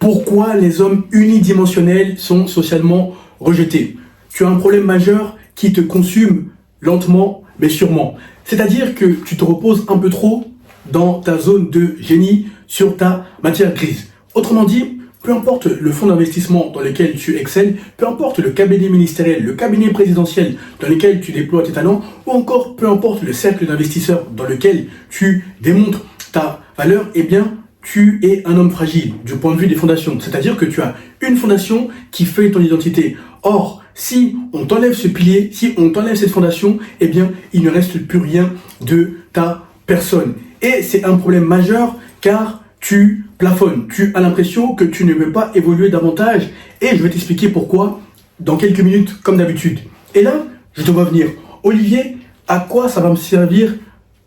Pourquoi les hommes unidimensionnels sont socialement rejetés? Tu as un problème majeur qui te consume lentement mais sûrement. C'est-à-dire que tu te reposes un peu trop dans ta zone de génie sur ta matière grise. Autrement dit, peu importe le fonds d'investissement dans lequel tu excelles, peu importe le cabinet ministériel, le cabinet présidentiel dans lequel tu déploies tes talents, ou encore peu importe le cercle d'investisseurs dans lequel tu démontres ta valeur, eh bien, tu es un homme fragile du point de vue des fondations. C'est-à-dire que tu as une fondation qui fait ton identité. Or, si on t'enlève ce pilier, si on t'enlève cette fondation, eh bien, il ne reste plus rien de ta personne. Et c'est un problème majeur car tu plafonnes. Tu as l'impression que tu ne veux pas évoluer davantage. Et je vais t'expliquer pourquoi dans quelques minutes, comme d'habitude. Et là, je te vois venir. Olivier, à quoi ça va me servir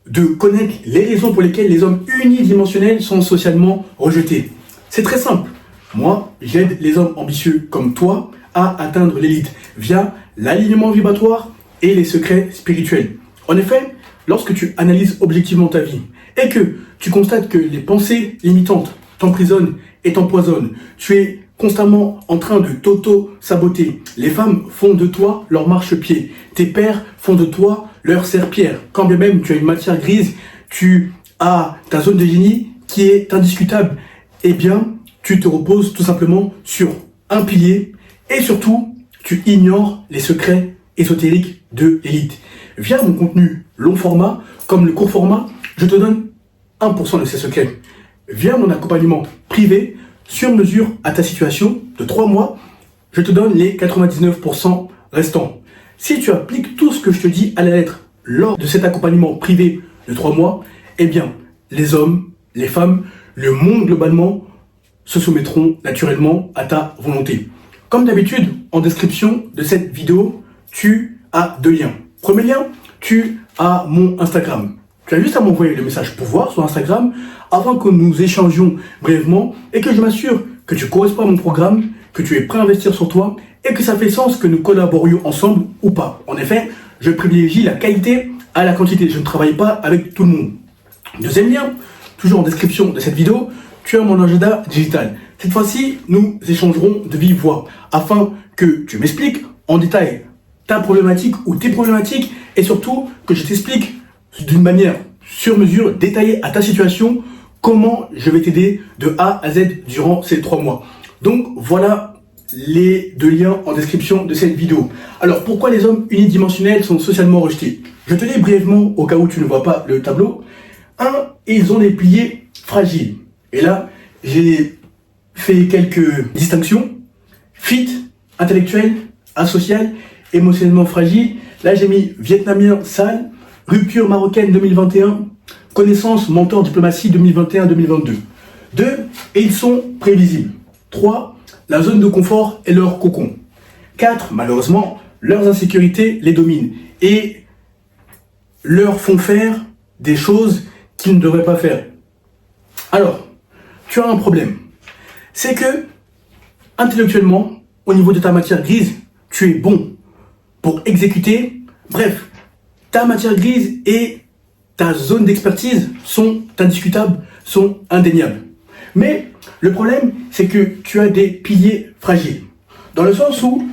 de connaître les raisons pour lesquelles les hommes unidimensionnels sont socialement rejetés? C'est très simple. Moi, j'aide les hommes ambitieux comme toi à atteindre l'élite via l'alignement vibratoire et les secrets spirituels. En effet, lorsque tu analyses objectivement ta vie et que tu constates que les pensées limitantes t'emprisonnent et t'empoisonnent, tu es constamment en train de t'auto-saboter. Les femmes font de toi leur marchepied. Tes pères font de toi leur serpillère. Quand bien même tu as une matière grise, tu as ta zone de génie qui est indiscutable. Eh bien, tu te reposes tout simplement sur un pilier et surtout, tu ignores les secrets ésotériques de l'élite. Via mon contenu long format, comme le court format, je te donne 1% de ces secrets. Via mon accompagnement privé, sur mesure à ta situation de 3 mois, je te donne les 99% restants. Si tu appliques tout ce que je te dis à la lettre lors de cet accompagnement privé de 3 mois, eh bien, les hommes, les femmes, le monde globalement se soumettront naturellement à ta volonté. Comme d'habitude, en description de cette vidéo, tu as 2 liens. Premier lien, tu as mon Instagram. Tu as juste à m'envoyer le message pouvoir sur Instagram avant que nous échangions brièvement et que je m'assure que tu corresponds à mon programme, que tu es prêt à investir sur toi et que ça fait sens que nous collaborions ensemble ou pas. En effet, je privilégie la qualité à la quantité. Je ne travaille pas avec tout le monde. Deuxième lien, toujours en description de cette vidéo, tu as mon agenda digital. Cette fois-ci, nous échangerons de vive voix afin que tu m'expliques en détail ta problématique ou tes problématiques et surtout que je t'explique d'une manière sur mesure, détaillée à ta situation, comment je vais t'aider de A à Z durant ces 3 mois. Donc voilà les 2 liens en description de cette vidéo. Alors pourquoi les hommes unidimensionnels sont socialement rejetés? Je te lis brièvement au cas où tu ne vois pas le tableau. 1. Ils ont des piliers fragiles. Et là, j'ai fait quelques distinctions. Fit, intellectuel, asocial, émotionnellement fragile. Là, j'ai mis vietnamien sale, rupture marocaine 2021, connaissance, mentor, diplomatie 2021-2022. 2. Et ils sont prévisibles. 3. La zone de confort est leur cocon. 4. Malheureusement, leurs insécurités les dominent et leur font faire des choses qu'ils ne devraient pas faire. Alors, tu as un problème. C'est que, intellectuellement, au niveau de ta matière grise, tu es bon pour exécuter. Bref, ta matière grise et ta zone d'expertise sont indiscutables, sont indéniables. Mais le problème, c'est que tu as des piliers fragiles. Dans le sens où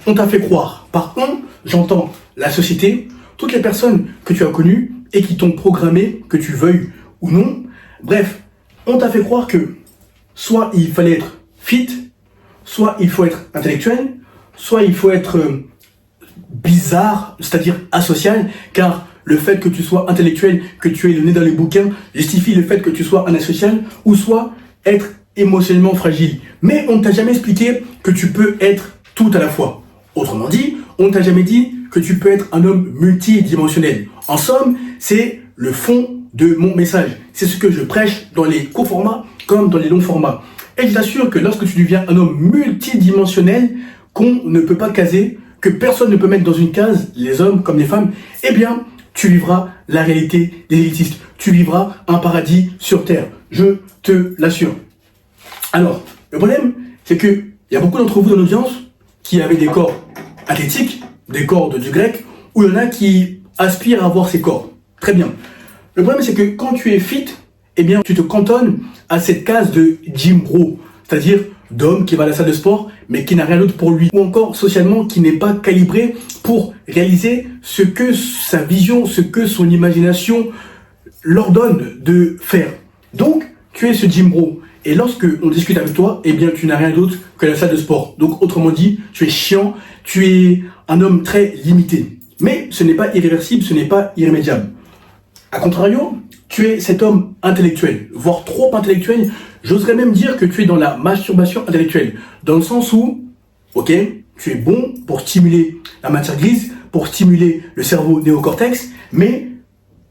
on t'a fait croire. Par on, j'entends la société, toutes les personnes que tu as connues et qui t'ont programmé, que tu veuilles ou non. Bref, on t'a fait croire que soit il fallait être fit, soit il faut être intellectuel, soit il faut être bizarre, c'est-à-dire asocial, car le fait que tu sois intellectuel, que tu aies le nez dans les bouquins, justifie le fait que tu sois un asocial, ou soit être émotionnellement fragile. Mais on ne t'a jamais expliqué que tu peux être tout à la fois. Autrement dit, on ne t'a jamais dit que tu peux être un homme multidimensionnel. En somme, c'est le fond de mon message. C'est ce que je prêche dans les courts formats comme dans les longs formats. Et je t'assure que lorsque tu deviens un homme multidimensionnel, qu'on ne peut pas caser, que personne ne peut mettre dans une case, les hommes comme les femmes, eh bien, tu vivras la réalité des élitistes. Tu vivras un paradis sur terre. Je te l'assure. Alors, le problème, c'est que il y a beaucoup d'entre vous dans l'audience qui avaient des corps athlétiques, des corps du grec, ou il y en a qui aspirent à avoir ces corps. Très bien. Le problème, c'est que quand tu es fit, eh bien, tu te cantonnes à cette case de gym bro. c'est-à-dire d'homme qui va à la salle de sport, mais qui n'a rien d'autre pour lui. Ou encore socialement, qui n'est pas calibré pour réaliser ce que sa vision, ce que son imagination l'ordonne de faire. Donc, tu es ce gym bro. Et lorsque on discute avec toi, eh bien, tu n'as rien d'autre que la salle de sport. Donc, autrement dit, tu es chiant, tu es un homme très limité. Mais ce n'est pas irréversible, ce n'est pas irrémédiable. A contrario, tu es cet homme intellectuel, voire trop intellectuel. J'oserais même dire que tu es dans la masturbation intellectuelle. Dans le sens où, ok, tu es bon pour stimuler la matière grise, pour stimuler le cerveau néocortex, mais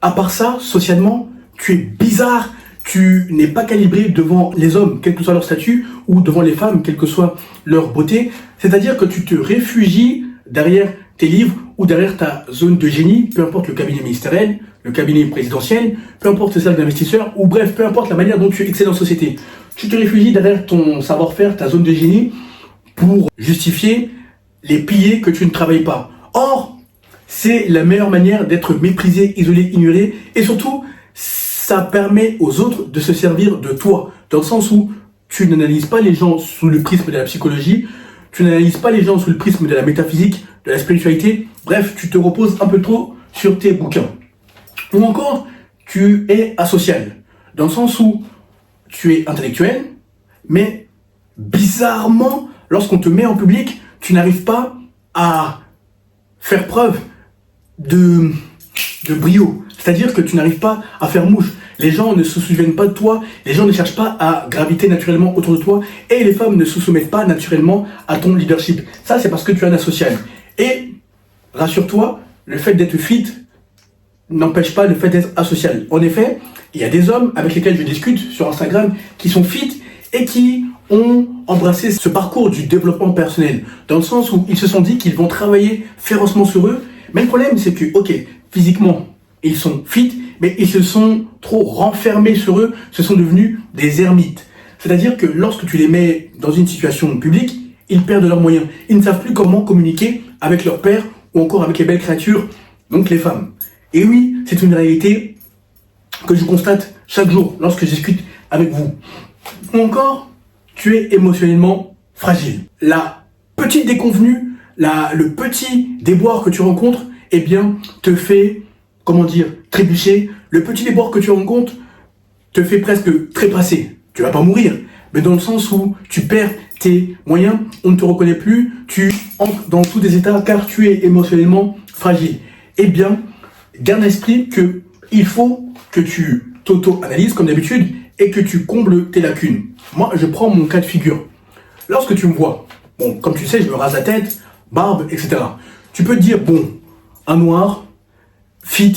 à part ça, socialement, tu es bizarre, tu n'es pas calibré devant les hommes, quel que soit leur statut, ou devant les femmes, quelle que soit leur beauté. C'est-à-dire que tu te réfugies derrière tes livres ou derrière ta zone de génie, peu importe le cabinet ministériel, le cabinet présidentiel, peu importe le cercle d'investisseurs, ou bref, peu importe la manière dont tu excelles en société. Tu te réfugies derrière ton savoir-faire, ta zone de génie, pour justifier les piliers que tu ne travailles pas. Or, c'est la meilleure manière d'être méprisé, isolé, ignoré, et surtout, ça permet aux autres de se servir de toi, dans le sens où tu n'analyses pas les gens sous le prisme de la psychologie, tu n'analyses pas les gens sous le prisme de la métaphysique, de la spiritualité, bref, tu te reposes un peu trop sur tes bouquins. Ou encore, tu es asocial, dans le sens où tu es intellectuel, mais bizarrement, lorsqu'on te met en public, tu n'arrives pas à faire preuve de brio. C'est-à-dire que tu n'arrives pas à faire mouche. Les gens ne se souviennent pas de toi, les gens ne cherchent pas à graviter naturellement autour de toi, et les femmes ne se soumettent pas naturellement à ton leadership. Ça, c'est parce que tu es un asocial. Et rassure-toi, le fait d'être fit n'empêche pas le fait d'être asocial. En effet, il y a des hommes avec lesquels je discute sur Instagram qui sont fit et qui ont embrassé ce parcours du développement personnel, dans le sens où ils se sont dit qu'ils vont travailler férocement sur eux. Mais le problème, c'est que, ok, physiquement, ils sont fit, mais ils se sont trop renfermés sur eux, se sont devenus des ermites. C'est-à-dire que lorsque tu les mets dans une situation publique, ils perdent leurs moyens. Ils ne savent plus comment communiquer avec leur père ou encore avec les belles créatures, donc les femmes. Et oui, c'est une réalité que je constate chaque jour lorsque je discute avec vous. Ou encore, tu es émotionnellement fragile. La petite déconvenue, le petit déboire que tu rencontres, eh bien, te fait, trébucher. Le petit déboire que tu rencontres te fait presque trépasser. Tu vas pas mourir, mais dans le sens où tu perds tes moyens, on ne te reconnaît plus, tu entres dans tous tes états car tu es émotionnellement fragile. Eh bien, garde à l'esprit que il faut que tu t'auto-analyses comme d'habitude et que tu combles tes lacunes. Moi, je prends mon cas de figure. Lorsque tu me vois, bon, comme tu sais, je me rase la tête, barbe, etc. Tu peux te dire, bon, un noir, fit,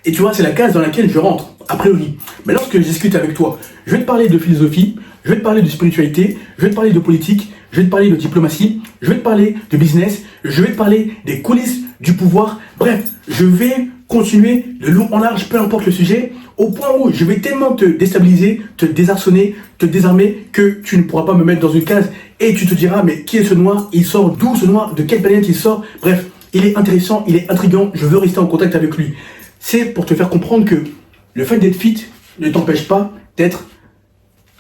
et tu vois, c'est la case dans laquelle je rentre, a priori. Mais lorsque je discute avec toi, je vais te parler de philosophie, je vais te parler de spiritualité, je vais te parler de politique, je vais te parler de diplomatie, je vais te parler de business, je vais te parler des coulisses du pouvoir. Bref, je vais continuer de long en large, peu importe le sujet, au point où je vais tellement te déstabiliser, te désarçonner, te désarmer, que tu ne pourras pas me mettre dans une case et tu te diras, mais qui est ce noir? Il sort d'où ce noir? De quelle planète il sort? Bref, il est intéressant, il est intriguant, je veux rester en contact avec lui. C'est pour te faire comprendre que le fait d'être fit ne t'empêche pas d'être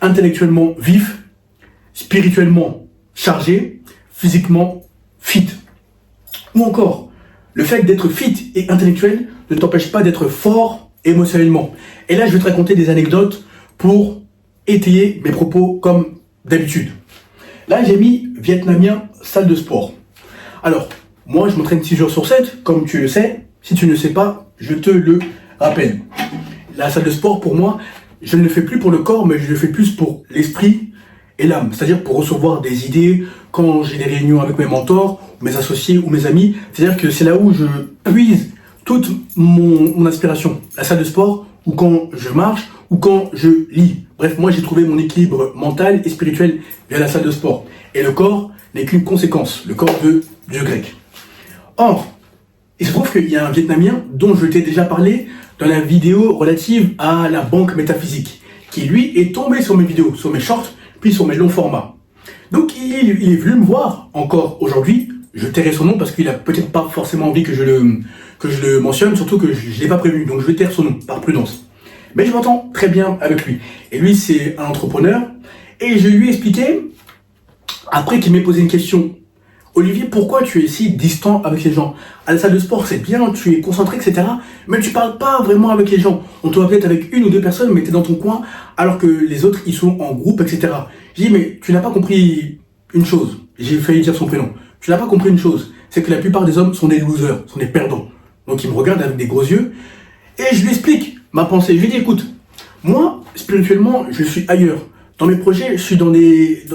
intellectuellement vif, spirituellement chargé, physiquement fit. Ou encore, le fait d'être fit et intellectuel ne t'empêche pas d'être fort émotionnellement. Et là, je vais te raconter des anecdotes pour étayer mes propos comme d'habitude. Là, j'ai mis vietnamien, salle de sport. Alors, moi, je m'entraîne 6 jours sur 7, comme tu le sais. Si tu ne le sais pas, je te le rappelle. La salle de sport, pour moi, je ne le fais plus pour le corps, mais je le fais plus pour l'esprit et l'âme. C'est-à-dire pour recevoir des idées, quand j'ai des réunions avec mes mentors, mes associés ou mes amis. C'est-à-dire que c'est là où je puise toute mon inspiration. La salle de sport, ou quand je marche, ou quand je lis. Bref, moi j'ai trouvé mon équilibre mental et spirituel via la salle de sport. Et le corps n'est qu'une conséquence, le corps de Dieu grec. Or, il se trouve qu'il y a un Vietnamien dont je t'ai déjà parlé dans la vidéo relative à la banque métaphysique, qui lui est tombé sur mes vidéos, sur mes shorts, puis sur mes longs formats. Donc il est venu me voir encore aujourd'hui. Je tairai son nom parce qu'il a peut-être pas forcément envie que je le mentionne, surtout que je l'ai pas prévenu, donc je vais taire son nom par prudence. Mais je m'entends très bien avec lui. Et lui, c'est un entrepreneur Et je lui ai expliqué, après qu'il m'ait posé une question, Olivier, pourquoi tu es si distant avec les gens? À la salle de sport, c'est bien, tu es concentré, etc. Mais tu parles pas vraiment avec les gens. On te voit peut-être avec une ou deux personnes, mais tu es dans ton coin, alors que les autres, ils sont en groupe, etc. J'ai dit, mais tu n'as pas compris une chose. J'ai failli dire son prénom. Tu n'as pas compris une chose. C'est que la plupart des hommes sont des losers, sont des perdants. Donc ils me regardent avec des gros yeux. Et je lui explique ma pensée. Je lui dis, écoute, moi, spirituellement, je suis ailleurs. Dans mes projets, je suis dans des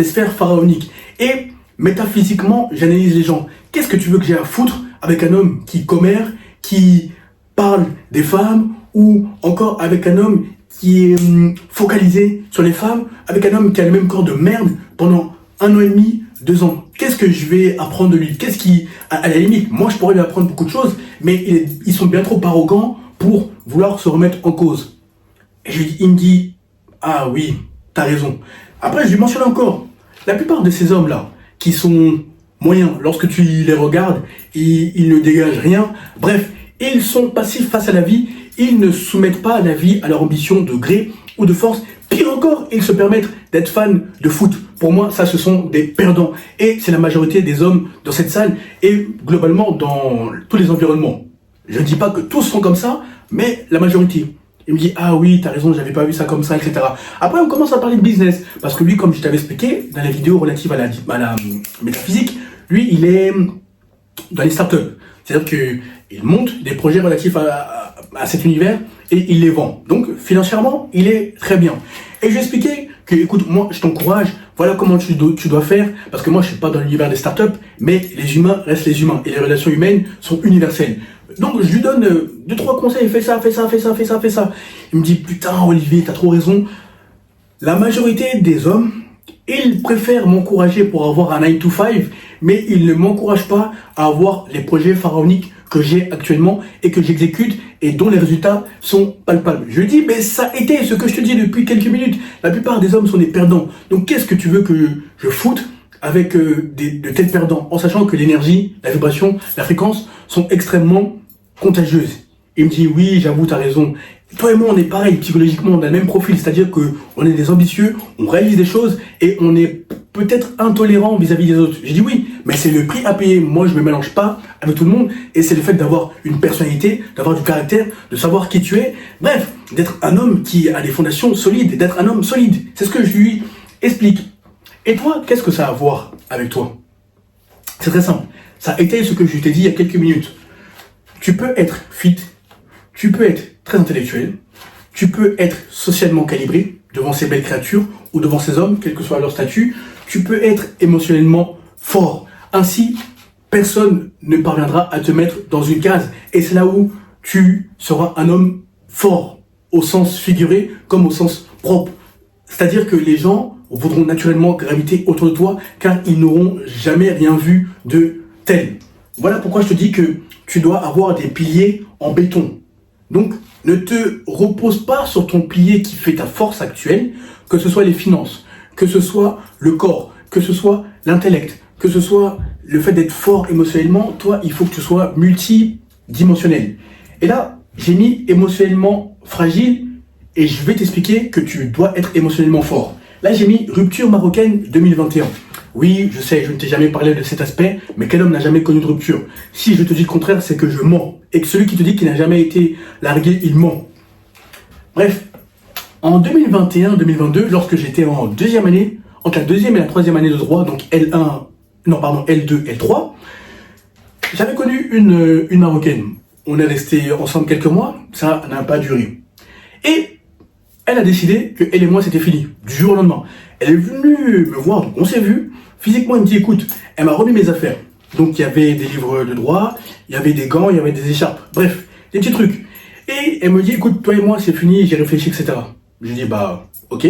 sphères pharaoniques. Et métaphysiquement, j'analyse les gens. Qu'est-ce que tu veux que j'ai à foutre avec un homme qui commère, qui parle des femmes, ou encore avec un homme qui est focalisé sur les femmes, avec un homme qui a le même corps de merde pendant 1 an et demi, 2 ans. Qu'est-ce que je vais apprendre de lui? Qu'est-ce qui, à la limite, moi je pourrais lui apprendre beaucoup de choses, mais ils sont bien trop arrogants pour vouloir se remettre en cause. Et il me dit, ah oui, t'as raison. Après, je lui mentionne encore, la plupart de ces hommes-là, qui sont moyens, lorsque tu les regardes, ils ne dégagent rien. Bref, ils sont passifs face à la vie, ils ne soumettent pas la vie à leur ambition de gré ou de force. Pire encore, ils se permettent d'être fans de foot. Pour moi, ça, ce sont des perdants. Et c'est la majorité des hommes dans cette salle et globalement dans tous les environnements. Je ne dis pas que tous sont comme ça, mais la majorité. Il me dit, ah oui, t'as raison, j'avais pas vu ça comme ça, etc. Après, on commence à parler de business. Parce que lui, comme je t'avais expliqué, dans la vidéo relative à la métaphysique, lui, il est dans les startups. C'est-à-dire qu'il monte des projets relatifs à cet univers et il les vend. Donc, financièrement, il est très bien. Et je lui ai expliqué que, écoute, moi, je t'encourage, voilà comment tu dois faire, parce que moi, je suis pas dans l'univers des startups, mais les humains restent les humains et les relations humaines sont universelles. Donc, je lui donne 2-3 conseils, fais ça, fais ça, fais ça, fais ça, fais ça. Il me dit, putain, Olivier, t'as trop raison. La majorité des hommes, ils préfèrent m'encourager pour avoir un 9 to 5, mais ils ne m'encouragent pas à avoir les projets pharaoniques que j'ai actuellement et que j'exécute et dont les résultats sont palpables. Je dis, mais ça a été ce que je te dis depuis quelques minutes. La plupart des hommes sont des perdants. Donc, qu'est-ce que tu veux que je foute avec de tels perdants, en sachant que l'énergie, la vibration, la fréquence sont extrêmement contagieuses? Il me dit, oui, j'avoue, tu as raison. Toi et moi, on est pareil, psychologiquement, on a le même profil, c'est-à-dire qu'on est des ambitieux, on réalise des choses et on est peut-être intolérant vis-à-vis des autres. J'ai dit oui, mais c'est le prix à payer. Moi, je me mélange pas avec tout le monde et c'est le fait d'avoir une personnalité, d'avoir du caractère, de savoir qui tu es. Bref, d'être un homme qui a des fondations solides, d'être un homme solide. C'est ce que je lui explique. Et toi, qu'est-ce que ça a à voir avec toi? C'est très simple. Ça a été ce que je t'ai dit il y a quelques minutes. Tu peux être fit, tu peux être très intellectuel, tu peux être socialement calibré devant ces belles créatures ou devant ces hommes, quel que soit leur statut. Tu peux être émotionnellement fort. Ainsi, personne ne parviendra à te mettre dans une case. Et c'est là où tu seras un homme fort, au sens figuré comme au sens propre. C'est-à-dire que les gens voudront naturellement graviter autour de toi car ils n'auront jamais rien vu de tel. Voilà pourquoi je te dis que tu dois avoir des piliers en béton. Donc, ne te repose pas sur ton pilier qui fait ta force actuelle, que ce soit les finances, que ce soit le corps, que ce soit l'intellect, que ce soit le fait d'être fort émotionnellement. Toi, il faut que tu sois multidimensionnel. Et là, j'ai mis émotionnellement fragile et je vais t'expliquer que tu dois être émotionnellement fort. Là, j'ai mis rupture marocaine 2021. Oui, je sais, je ne t'ai jamais parlé de cet aspect, mais quel homme n'a jamais connu de rupture? Si je te dis le contraire, c'est que je mens. Et que celui qui te dit qu'il n'a jamais été largué, il ment. Bref, en 2021-2022, lorsque j'étais en deuxième année, entre la deuxième et la troisième année de droit, donc L2, L3, j'avais connu une Marocaine. On est resté ensemble quelques mois, ça n'a pas duré. Et elle a décidé que elle et moi c'était fini, du jour au lendemain. Elle est venue me voir, donc on s'est vu. Physiquement, elle me dit, écoute, elle m'a remis mes affaires. Donc il y avait des livres de droit, il y avait des gants, il y avait des écharpes, bref, des petits trucs. Et elle me dit, écoute, toi et moi c'est fini, j'ai réfléchi, etc. Je dis, bah, ok,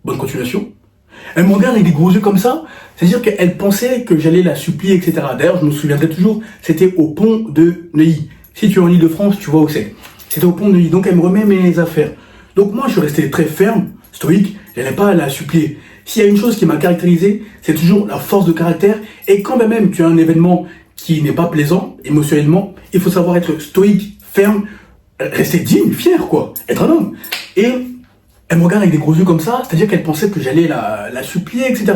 bonne continuation. Elle me regarde avec des gros yeux comme ça, c'est-à-dire qu'elle pensait que j'allais la supplier, etc. D'ailleurs, je me souviendrai toujours, c'était au pont de Neuilly. Si tu es en Ile-de-France, tu vois où c'est. C'était au pont de Neuilly, donc elle me remet mes affaires. Donc moi, je suis resté très ferme, stoïque, je n'allais pas la supplier. S'il y a une chose qui m'a caractérisé, c'est toujours la force de caractère. Et quand même tu as un événement qui n'est pas plaisant émotionnellement, il faut savoir être stoïque, ferme, rester digne, fier, quoi. Être un homme. Et Elle me regarde avec des gros yeux comme ça, c'est-à-dire qu'elle pensait que j'allais la supplier, etc.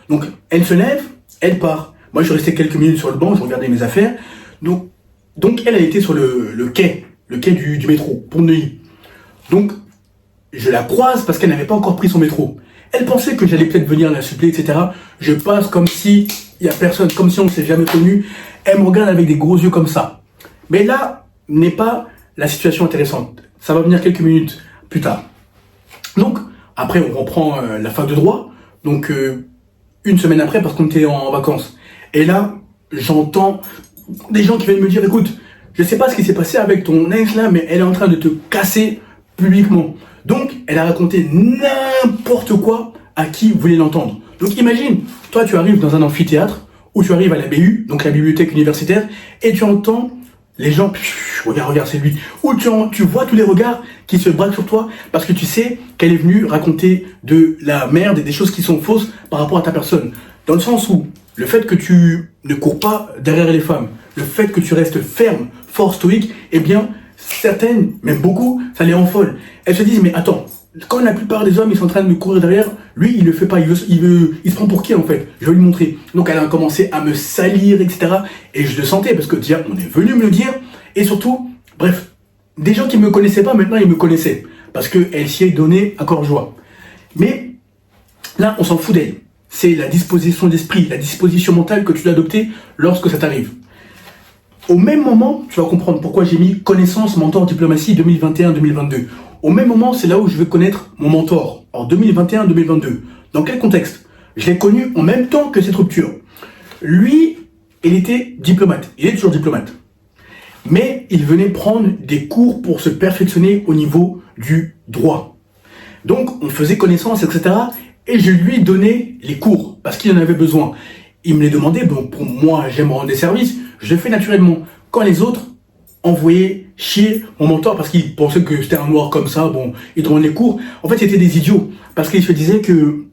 Donc, elle se lève, elle part. Moi, je suis resté quelques minutes sur le banc, je regardais mes affaires. Donc elle a été sur le quai du métro, Pont de Neuilly. Donc, je la croise parce qu'elle n'avait pas encore pris son métro. Elle pensait que j'allais peut-être venir la suppléer, etc. Je passe comme si il y a personne, comme si on ne s'est jamais connu. Elle me regarde avec des gros yeux comme ça. Mais là, n'est pas la situation intéressante. Ça va venir quelques minutes plus tard. Donc, après, on reprend la fac de droit. Donc, une semaine après, parce qu'on était en vacances. Et là, j'entends des gens qui viennent me dire, écoute, je sais pas ce qui s'est passé avec ton ex là, mais elle est en train de te casser publiquement. Donc, elle a raconté n'importe quoi à qui voulait l'entendre. Donc, imagine, toi, tu arrives dans un amphithéâtre, ou tu arrives à la BU, donc la bibliothèque universitaire, et tu entends les gens, regarde, c'est lui. Ou tu vois tous les regards qui se braquent sur toi, parce que tu sais qu'elle est venue raconter de la merde et des choses qui sont fausses par rapport à ta personne. Dans le sens où, le fait que tu ne cours pas derrière les femmes, le fait que tu restes ferme, fort, stoïque, eh bien, certaines, même beaucoup, ça les rend folles. Elles se disent, mais attends, quand la plupart des hommes ils sont en train de me courir derrière, lui il le fait pas, il se prend pour qui en fait? Je vais lui montrer. Donc elle a commencé à me salir, etc. Et je le sentais parce que déjà on est venu me le dire. Et surtout, bref, des gens qui me connaissaient pas, maintenant ils me connaissaient. Parce qu'elle s'y est donnée à corps joie. Mais là, on s'en fout d'elle. C'est la disposition d'esprit, la disposition mentale que tu dois adopter lorsque ça t'arrive. Au même moment, tu vas comprendre pourquoi j'ai mis connaissance, mentor, diplomatie 2021-2022. Au même moment, c'est là où je vais connaître mon mentor, en 2021-2022. Dans quel contexte? Je l'ai connu en même temps que cette rupture. Lui, il était diplomate. Il est toujours diplomate. Mais il venait prendre des cours pour se perfectionner au niveau du droit. Donc, on faisait connaissance, etc. Et je lui donnais les cours, parce qu'il en avait besoin. Il me les demandait, donc pour moi, j'aime rendre des services. Je le fais naturellement. Quand les autres envoyaient chier mon mentor parce qu'ils pensaient que c'était un noir comme ça, bon, ils demandaient les cours. En fait, c'était des idiots. Parce qu'ils se disaient que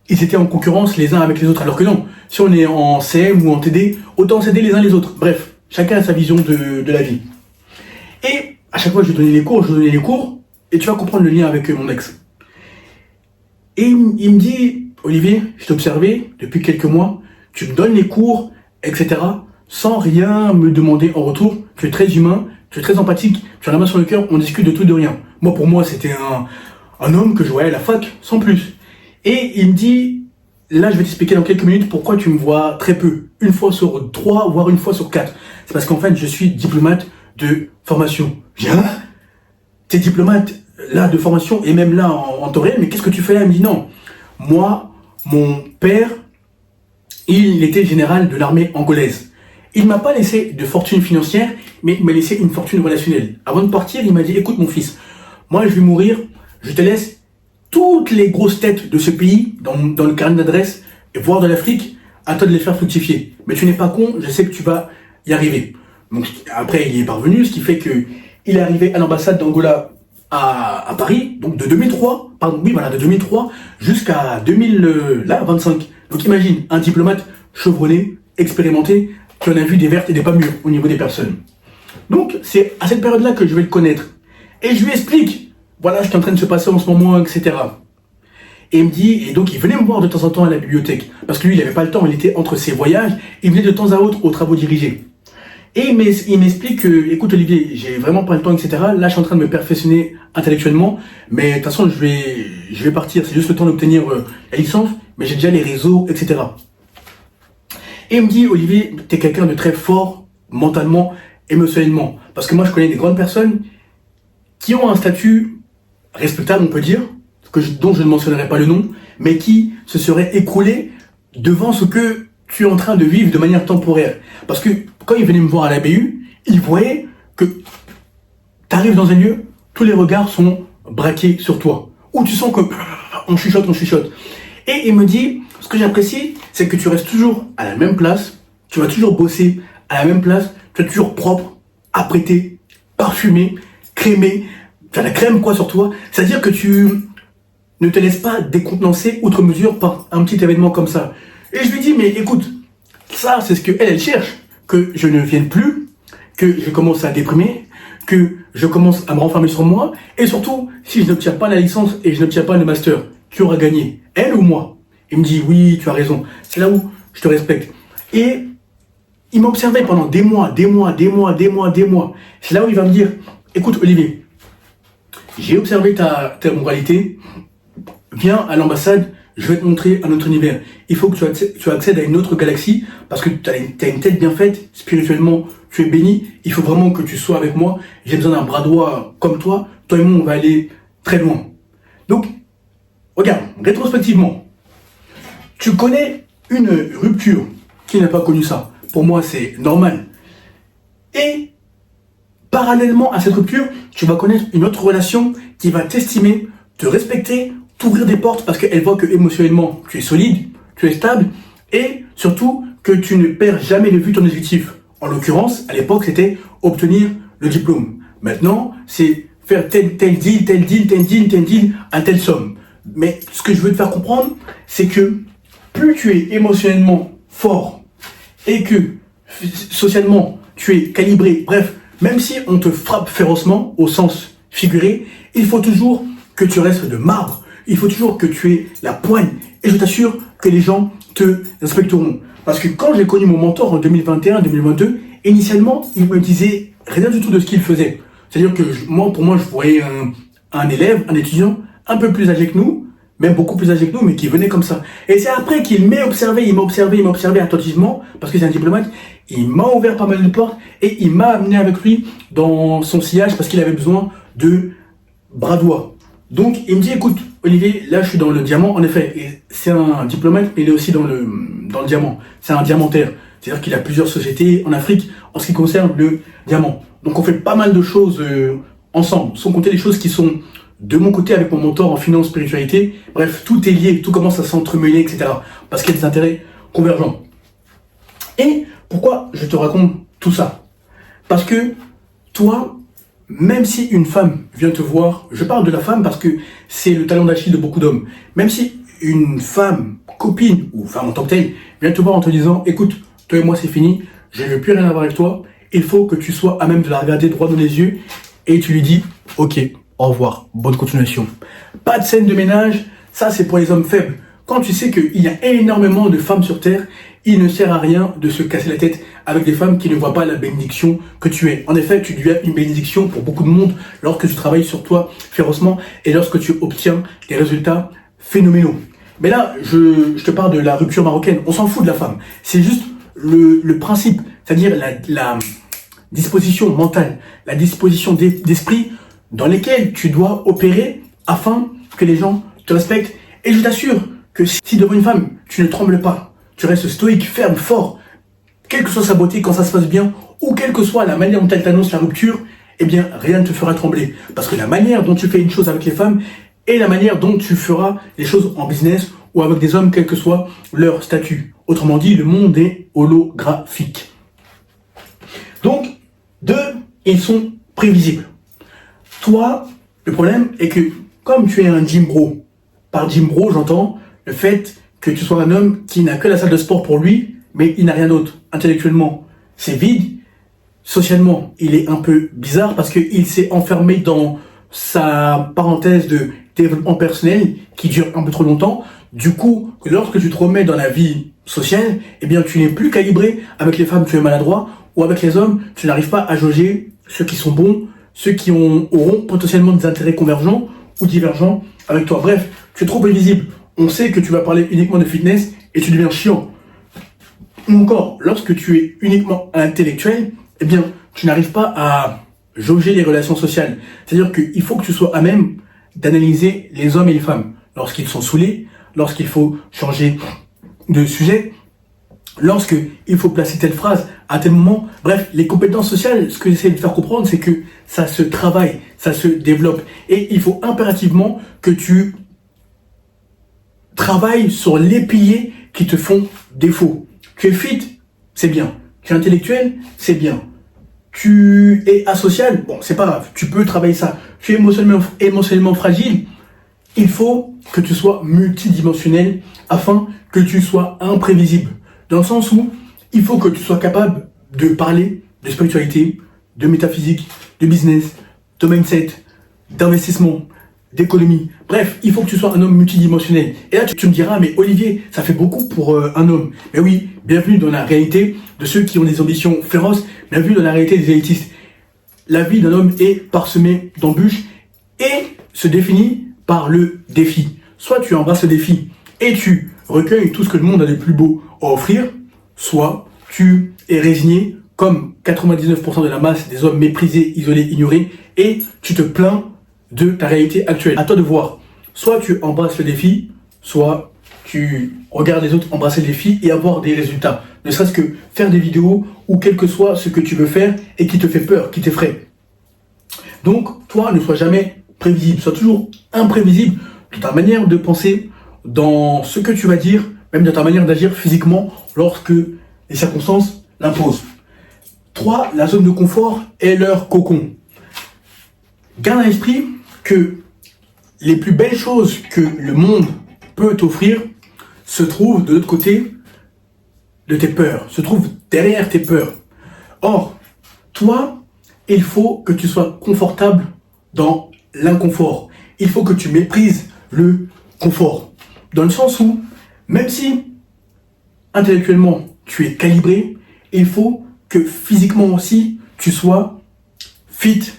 ils étaient en concurrence les uns avec les autres. Alors que non. Si on est en CM ou en TD, autant s'aider les uns les autres. Bref, chacun a sa vision de la vie. Et à chaque fois, je donnais les cours, et tu vas comprendre le lien avec mon ex. Et il me dit, Olivier, je t'ai observé depuis quelques mois, tu me donnes les cours, etc., sans rien me demander en retour. Tu es très humain, tu es très empathique, tu as la main sur le cœur, on discute de tout, de rien. Moi, pour moi, c'était un homme que je voyais à la fac, sans plus. Et il me dit, là, je vais t'expliquer dans quelques minutes pourquoi tu me vois très peu. Une fois sur 3, voire une fois sur 4. C'est parce qu'en fait, je suis diplomate de formation. J'ai un... T'es diplomate là de formation et même là en temps réel, mais qu'est-ce que tu fais là? Il me dit non. Moi, mon père, il était général de l'armée angolaise. Il m'a pas laissé de fortune financière, mais il m'a laissé une fortune relationnelle. Avant de partir, il m'a dit, écoute mon fils, moi je vais mourir, je te laisse toutes les grosses têtes de ce pays dans le carnet d'adresse, voire de l'Afrique, à toi de les faire fructifier. Mais tu n'es pas con, je sais que tu vas y arriver. Donc après, il y est parvenu, ce qui fait que il est arrivé à l'ambassade d'Angola à Paris, donc de 2003, de 2003 jusqu'à 2025. Donc imagine, un diplomate chevronné, expérimenté, qui en a vu des vertes et des pas mûres au niveau des personnes. Donc c'est à cette période-là que je vais le connaître. Et je lui explique, voilà ce qui est en train de se passer en ce moment, etc. Et il me dit, et donc il venait me voir de temps en temps à la bibliothèque, parce que lui il n'avait pas le temps, il était entre ses voyages, il venait de temps à autre aux travaux dirigés. Et il m'explique que, écoute Olivier, j'ai vraiment pas le temps, etc. Là, je suis en train de me perfectionner intellectuellement, mais de toute façon, je vais partir. C'est juste le temps d'obtenir la licence, mais j'ai déjà les réseaux, etc. Et il me dit, Olivier, t'es quelqu'un de très fort mentalement, émotionnellement. Parce que moi, je connais des grandes personnes qui ont un statut respectable, on peut dire, dont je ne mentionnerai pas le nom, mais qui se seraient écroulés devant ce que tu es en train de vivre de manière temporaire. Parce que quand il venait me voir à la BU, il voyait que tu arrives dans un lieu, tous les regards sont braqués sur toi. Ou tu sens que on chuchote. Et il me dit, ce que j'apprécie, c'est que tu restes toujours à la même place, tu vas toujours bosser à la même place, tu es toujours propre, apprêté, parfumé, crémé, tu as la crème quoi sur toi. C'est-à-dire que tu ne te laisses pas décontenancer outre mesure par un petit événement comme ça. Et je lui dis, mais écoute, ça c'est ce qu'elle cherche. Que je ne vienne plus, que je commence à déprimer, que je commence à me renfermer sur moi, et surtout, si je n'obtiens pas la licence et je n'obtiens pas le master, qui aura gagné, elle ou moi? Il me dit, oui, tu as raison. C'est là où je te respecte. Et il m'observait pendant des mois. C'est là où il va me dire, écoute Olivier, j'ai observé ta moralité, viens à l'ambassade, je vais te montrer un autre univers. Il faut que tu accèdes à une autre galaxie, parce que tu as une tête bien faite, spirituellement, tu es béni, il faut vraiment que tu sois avec moi, j'ai besoin d'un bras droit comme toi et moi on va aller très loin. Donc, regarde, rétrospectivement, tu connais une rupture, qui n'a pas connu ça? Pour moi c'est normal. Et parallèlement à cette rupture, tu vas connaître une autre relation qui va t'estimer, te respecter, t'ouvrir des portes parce qu'elle voit que émotionnellement tu es solide, tu es stable et surtout que tu ne perds jamais de vue ton objectif. En l'occurrence, à l'époque, c'était obtenir le diplôme. Maintenant, c'est faire tel deal à telle somme. Mais ce que je veux te faire comprendre, c'est que plus tu es émotionnellement fort et que socialement tu es calibré, bref, même si on te frappe férocement au sens figuré, il faut toujours que tu restes de marbre. Il faut toujours que tu aies la poigne. Et je t'assure que les gens te respecteront. Parce que quand j'ai connu mon mentor en 2021-2022, initialement, il me disait rien du tout de ce qu'il faisait. C'est-à-dire que pour moi, je voyais un élève, un étudiant un peu plus âgé que nous, même beaucoup plus âgé que nous, mais qui venait comme ça. Et c'est après qu'il m'a observé, attentivement, parce que c'est un diplomate, il m'a ouvert pas mal de portes et il m'a amené avec lui dans son sillage parce qu'il avait besoin de bras droits. Donc, il me dit, écoute, Olivier, là, je suis dans le diamant, en effet. Et c'est un diplomate, mais il est aussi dans le diamant. C'est un diamantaire. C'est-à-dire qu'il a plusieurs sociétés en Afrique en ce qui concerne le diamant. Donc, on fait pas mal de choses ensemble, sans compter les choses qui sont de mon côté avec mon mentor en finance, spiritualité. Bref, tout est lié, tout commence à s'entremêler, etc. Parce qu'il y a des intérêts convergents. Et pourquoi je te raconte tout ça? Parce que toi, même si une femme vient te voir, je parle de la femme parce que c'est le talon d'Achille de beaucoup d'hommes, même si une femme, copine ou femme en tant que telle, vient te voir en te disant, écoute, toi et moi c'est fini, je ne veux plus rien avoir avec toi, il faut que tu sois à même de la regarder droit dans les yeux et tu lui dis, ok, au revoir, bonne continuation. Pas de scène de ménage, ça c'est pour les hommes faibles. Quand tu sais qu'il y a énormément de femmes sur Terre, il ne sert à rien de se casser la tête avec des femmes qui ne voient pas la bénédiction que tu es. En effet, tu deviens une bénédiction pour beaucoup de monde lorsque tu travailles sur toi férocement et lorsque tu obtiens des résultats phénoménaux. Mais là, je te parle de la rupture marocaine. On s'en fout de la femme. C'est juste le principe, c'est-à-dire la disposition mentale, la disposition d'esprit dans lesquelles tu dois opérer afin que les gens te respectent. Et je t'assure que si devant une femme, tu ne trembles pas, tu restes stoïque, ferme, fort, quelle que soit sa beauté, quand ça se passe bien, ou quelle que soit la manière dont elle t'annonce la rupture, eh bien, rien ne te fera trembler. Parce que la manière dont tu fais une chose avec les femmes est la manière dont tu feras les choses en business ou avec des hommes, quel que soit leur statut. Autrement dit, le monde est holographique. Donc, ils sont prévisibles. Toi, le problème est que, comme tu es un gym bro, par gym bro, j'entends le fait que tu sois un homme qui n'a que la salle de sport pour lui, mais il n'a rien d'autre. Intellectuellement, c'est vide. Socialement, il est un peu bizarre parce qu'il s'est enfermé dans sa parenthèse de développement personnel qui dure un peu trop longtemps. Du coup, lorsque tu te remets dans la vie sociale, eh bien, tu n'es plus calibré. Avec les femmes, tu es maladroit. Ou avec les hommes, tu n'arrives pas à jauger ceux qui sont bons, ceux qui auront potentiellement des intérêts convergents ou divergents avec toi. Bref, tu es trop prévisible. On sait que tu vas parler uniquement de fitness et tu deviens chiant. Ou encore, lorsque tu es uniquement intellectuel, eh bien, tu n'arrives pas à jauger les relations sociales. C'est-à-dire qu'il faut que tu sois à même d'analyser les hommes et les femmes lorsqu'ils sont saoulés, lorsqu'il faut changer de sujet, lorsqu'il faut placer telle phrase à tel moment. Bref, les compétences sociales, ce que j'essaie de faire comprendre, c'est que ça se travaille, ça se développe. Et il faut impérativement que tu travailles sur les piliers qui te font défaut. Tu es fit, c'est bien. Tu es intellectuel, c'est bien. Tu es asocial, bon, c'est pas grave, tu peux travailler ça. Tu es émotionnellement fragile, il faut que tu sois multidimensionnel afin que tu sois imprévisible. Dans le sens où il faut que tu sois capable de parler de spiritualité, de métaphysique, de business, de mindset, d'investissement, d'économie. Bref, il faut que tu sois un homme multidimensionnel. Et là, tu me diras, mais Olivier, ça fait beaucoup pour un homme. Mais oui, bienvenue dans la réalité de ceux qui ont des ambitions féroces, bienvenue dans la réalité des élitistes. La vie d'un homme est parsemée d'embûches et se définit par le défi. Soit tu embrasses le défi et tu recueilles tout ce que le monde a de plus beau à offrir, soit tu es résigné comme 99% de la masse des hommes méprisés, isolés, ignorés, et tu te plains de ta réalité actuelle. À toi de voir. Soit tu embrasses le défi, soit tu regardes les autres embrasser le défi et avoir des résultats. Ne serait-ce que faire des vidéos ou quel que soit ce que tu veux faire et qui te fait peur, qui t'effraie. Donc, toi, ne sois jamais prévisible. Sois toujours imprévisible dans ta manière de penser, dans ce que tu vas dire, même dans ta manière d'agir physiquement lorsque les circonstances l'imposent. 3. La zone de confort est leur cocon. Garde à l'esprit que les plus belles choses que le monde peut t'offrir se trouvent de l'autre côté de tes peurs, se trouvent derrière tes peurs. Or, toi, il faut que tu sois confortable dans l'inconfort. Il faut que tu méprises le confort. Dans le sens où, même si intellectuellement tu es calibré, il faut que physiquement aussi tu sois fit.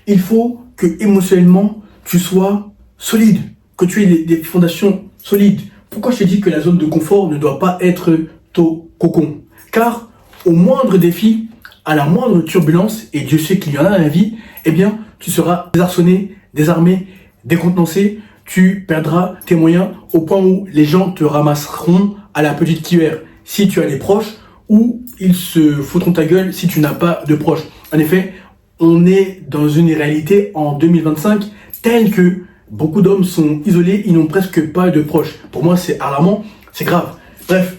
Il faut que émotionnellement tu sois solide, que tu aies des fondations solides. Pourquoi je te dis que la zone de confort ne doit pas être ton cocon? Car au moindre défi, à la moindre turbulence, et Dieu sait qu'il y en a dans la vie, eh bien, tu seras désarçonné, désarmé, décontenancé, tu perdras tes moyens au point où les gens te ramasseront à la petite cuillère si tu as des proches, ou ils se foutront ta gueule si tu n'as pas de proches. En effet, on est dans une réalité en 2025 telle que beaucoup d'hommes sont isolés, ils n'ont presque pas de proches. Pour moi, c'est alarmant, c'est grave. Bref,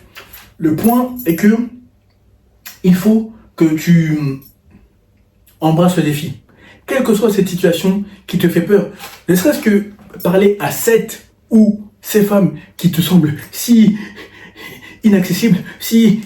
le point est que il faut que tu embrasses le défi. Quelle que soit cette situation qui te fait peur, ne serait-ce que parler à cette ou ces femmes qui te semblent si inaccessibles, si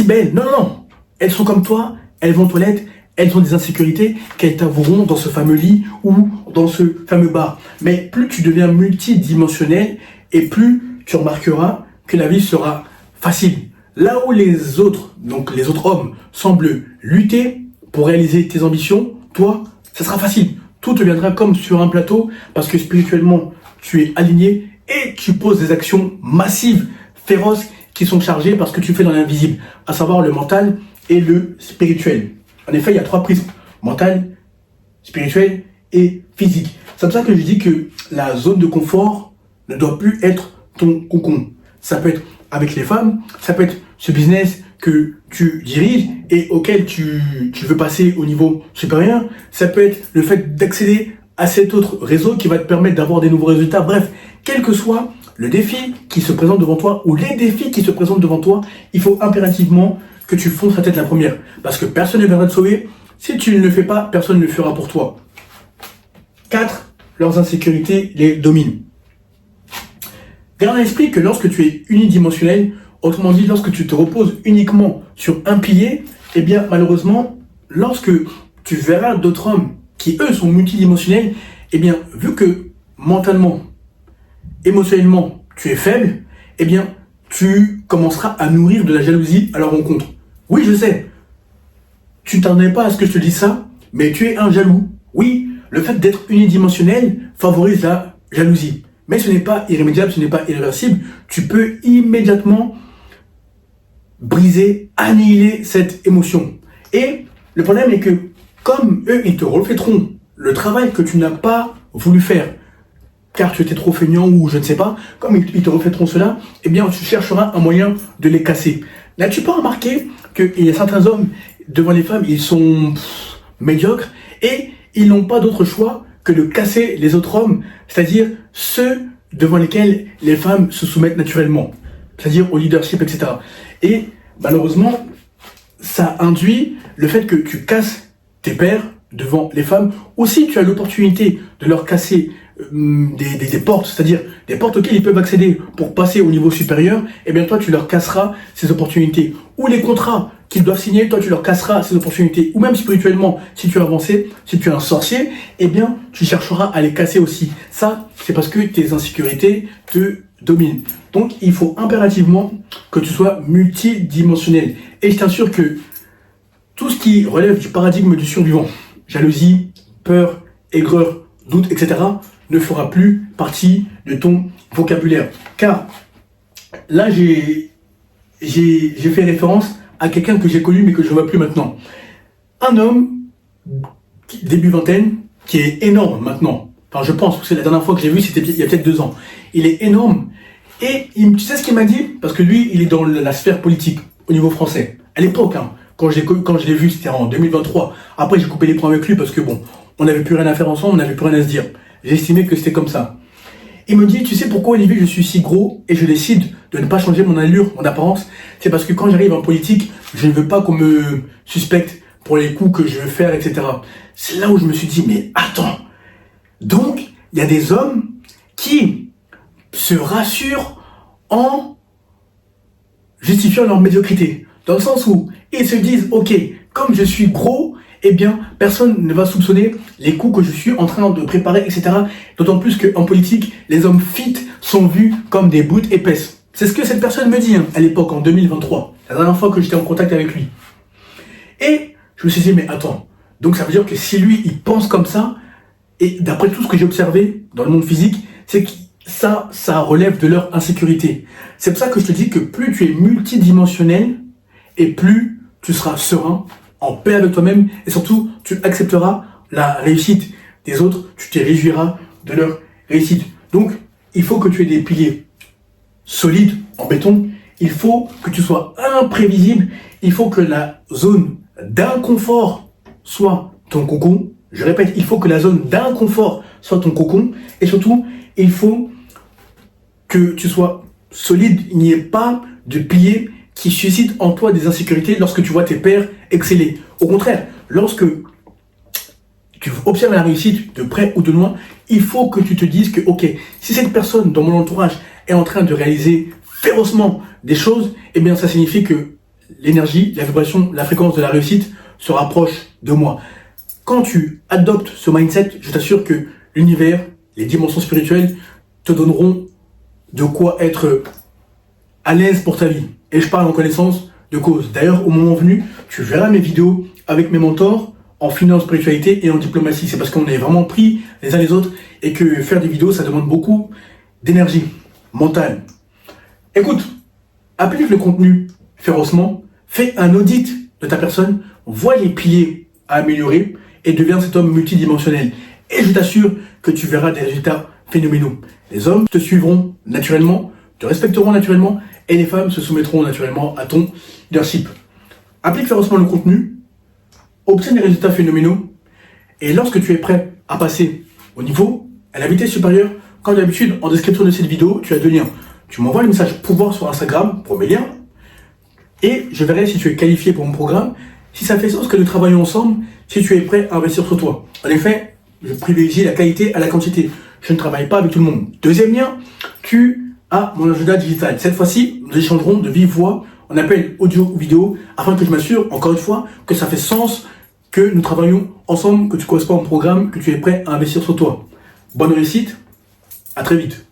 belles. Non, non, elles sont comme toi, elles vont aux toilettes, elles ont des insécurités qu'elles t'avoueront dans ce fameux lit ou dans ce fameux bar. Mais plus tu deviens multidimensionnel et plus tu remarqueras que la vie sera facile. Là où les autres, donc les autres hommes, semblent lutter pour réaliser tes ambitions, toi, ça sera facile. Tout te viendra comme sur un plateau parce que spirituellement, tu es aligné et tu poses des actions massives, féroces, qui sont chargées parce que tu fais dans l'invisible, à savoir le mental et le spirituel. En effet, il y a 3 prismes, mental, spirituel et physique. C'est comme ça que je dis que la zone de confort ne doit plus être ton cocon. Ça peut être avec les femmes, ça peut être ce business que tu diriges et auquel tu veux passer au niveau supérieur. Ça peut être le fait d'accéder à cet autre réseau qui va te permettre d'avoir des nouveaux résultats. Bref, quel que soit le défi qui se présente devant toi ou les défis qui se présentent devant toi, il faut impérativement que tu fonces la tête la première. Parce que personne ne viendra te sauver. Si tu ne le fais pas, personne ne le fera pour toi. 4. Leurs insécurités les dominent. Garde à l'esprit que lorsque tu es unidimensionnel, autrement dit, lorsque tu te reposes uniquement sur un pilier, eh bien, malheureusement, lorsque tu verras d'autres hommes qui, eux, sont multidimensionnels, eh bien, vu que mentalement, émotionnellement, tu es faible, eh bien, tu commenceras à nourrir de la jalousie à leur rencontre. Oui, je sais, tu ne t'attendais pas à ce que je te dise ça, mais tu es un jaloux. Oui, le fait d'être unidimensionnel favorise la jalousie. Mais ce n'est pas irrémédiable, ce n'est pas irréversible. Tu peux immédiatement briser, annihiler cette émotion. Et le problème est que, comme eux, ils te refléteront le travail que tu n'as pas voulu faire, car tu étais trop feignant ou je ne sais pas, comme ils te refléteront cela, eh bien, tu chercheras un moyen de les casser. N'as-tu pas remarqué qu'il y a certains hommes, devant les femmes, ils sont médiocres et ils n'ont pas d'autre choix que de casser les autres hommes, c'est-à-dire ceux devant lesquels les femmes se soumettent naturellement, c'est-à-dire au leadership, etc. Et malheureusement, ça induit le fait que tu casses tes pairs devant les femmes. Aussi, tu as l'opportunité de leur casser des portes, c'est-à-dire des portes auxquelles ils peuvent accéder pour passer au niveau supérieur, eh bien toi tu leur casseras ces opportunités. Ou les contrats qu'ils doivent signer, toi tu leur casseras ces opportunités. Ou même spirituellement, si tu es avancé, si tu es un sorcier, eh bien tu chercheras à les casser aussi. Ça, c'est parce que tes insécurités te dominent. Donc il faut impérativement que tu sois multidimensionnel. Et je t'assure que tout ce qui relève du paradigme du survivant, jalousie, peur, aigreur, doute, etc., ne fera plus partie de ton vocabulaire. Car là, j'ai fait référence à quelqu'un que j'ai connu mais que je ne vois plus maintenant. Un homme, début vingtaine, qui est énorme maintenant. Enfin, je pense, parce que la dernière fois que j'ai vu, c'était il y a peut-être 2 ans. Il est énorme. Et tu sais ce qu'il m'a dit? Parce que lui, il est dans la sphère politique, au niveau français. À l'époque, hein, quand je l'ai vu, c'était en 2023. Après, j'ai coupé les points avec lui parce que bon, on n'avait plus rien à faire ensemble, on n'avait plus rien à se dire. J'ai estimé que c'était comme ça. Il me dit, tu sais pourquoi, Olivier, je suis si gros et je décide de ne pas changer mon allure, mon apparence? C'est parce que quand j'arrive en politique, je ne veux pas qu'on me suspecte pour les coups que je veux faire, etc. C'est là où je me suis dit, mais attends. Donc, il y a des hommes qui se rassurent en justifiant leur médiocrité. Dans le sens où ils se disent, ok, comme je suis gros, eh bien, personne ne va soupçonner les coups que je suis en train de préparer, etc. D'autant plus qu'en politique, les hommes fit sont vus comme des bouts épaisses. C'est ce que cette personne me dit à l'époque, en 2023, la dernière fois que j'étais en contact avec lui. Et je me suis dit, mais attends, donc ça veut dire que si lui, il pense comme ça, et d'après tout ce que j'ai observé dans le monde physique, c'est que ça relève de leur insécurité. C'est pour ça que je te dis que plus tu es multidimensionnel, et plus tu seras serein, en paix avec toi-même, et surtout, tu accepteras la réussite des autres, tu te réjouiras de leur réussite. Donc, il faut que tu aies des piliers solides en béton, il faut que tu sois imprévisible, il faut que la zone d'inconfort soit ton cocon. Je répète, il faut que la zone d'inconfort soit ton cocon, et surtout, il faut que tu sois solide, il n'y ait pas de piliers qui suscite en toi des insécurités lorsque tu vois tes pairs exceller. Au contraire, lorsque tu observes la réussite de près ou de loin, il faut que tu te dises que, ok, si cette personne dans mon entourage est en train de réaliser férocement des choses, eh bien ça signifie que l'énergie, la vibration, la fréquence de la réussite se rapproche de moi. Quand tu adoptes ce mindset, je t'assure que l'univers, les dimensions spirituelles te donneront de quoi être à l'aise pour ta vie. Et je parle en connaissance de cause. D'ailleurs, au moment venu, tu verras mes vidéos avec mes mentors en finance, spiritualité et en diplomatie. C'est parce qu'on est vraiment pris les uns les autres et que faire des vidéos, ça demande beaucoup d'énergie mentale. Écoute, applique le contenu férocement, fais un audit de ta personne, vois les piliers à améliorer et deviens cet homme multidimensionnel. Et je t'assure que tu verras des résultats phénoménaux. Les hommes te suivront naturellement, te respecteront naturellement et les femmes se soumettront naturellement à ton leadership. Applique férocement le contenu, obtiens des résultats phénoménaux et lorsque tu es prêt à passer au niveau, à la vitesse supérieure, comme d'habitude, en description de cette vidéo, tu as 2 liens. Tu m'envoies le message pouvoir sur Instagram pour mes liens et je verrai si tu es qualifié pour mon programme, si ça fait sens que nous travaillons ensemble, si tu es prêt à investir sur toi. En effet, je privilégie la qualité à la quantité. Je ne travaille pas avec tout le monde. 2e lien, tu as mon agenda digital. Cette fois-ci, nous échangerons de vive voix en appel audio ou vidéo afin que je m'assure, encore une fois, que ça fait sens, que nous travaillons ensemble, que tu corresponds au programme, que tu es prêt à investir sur toi. Bonne réussite, à très vite.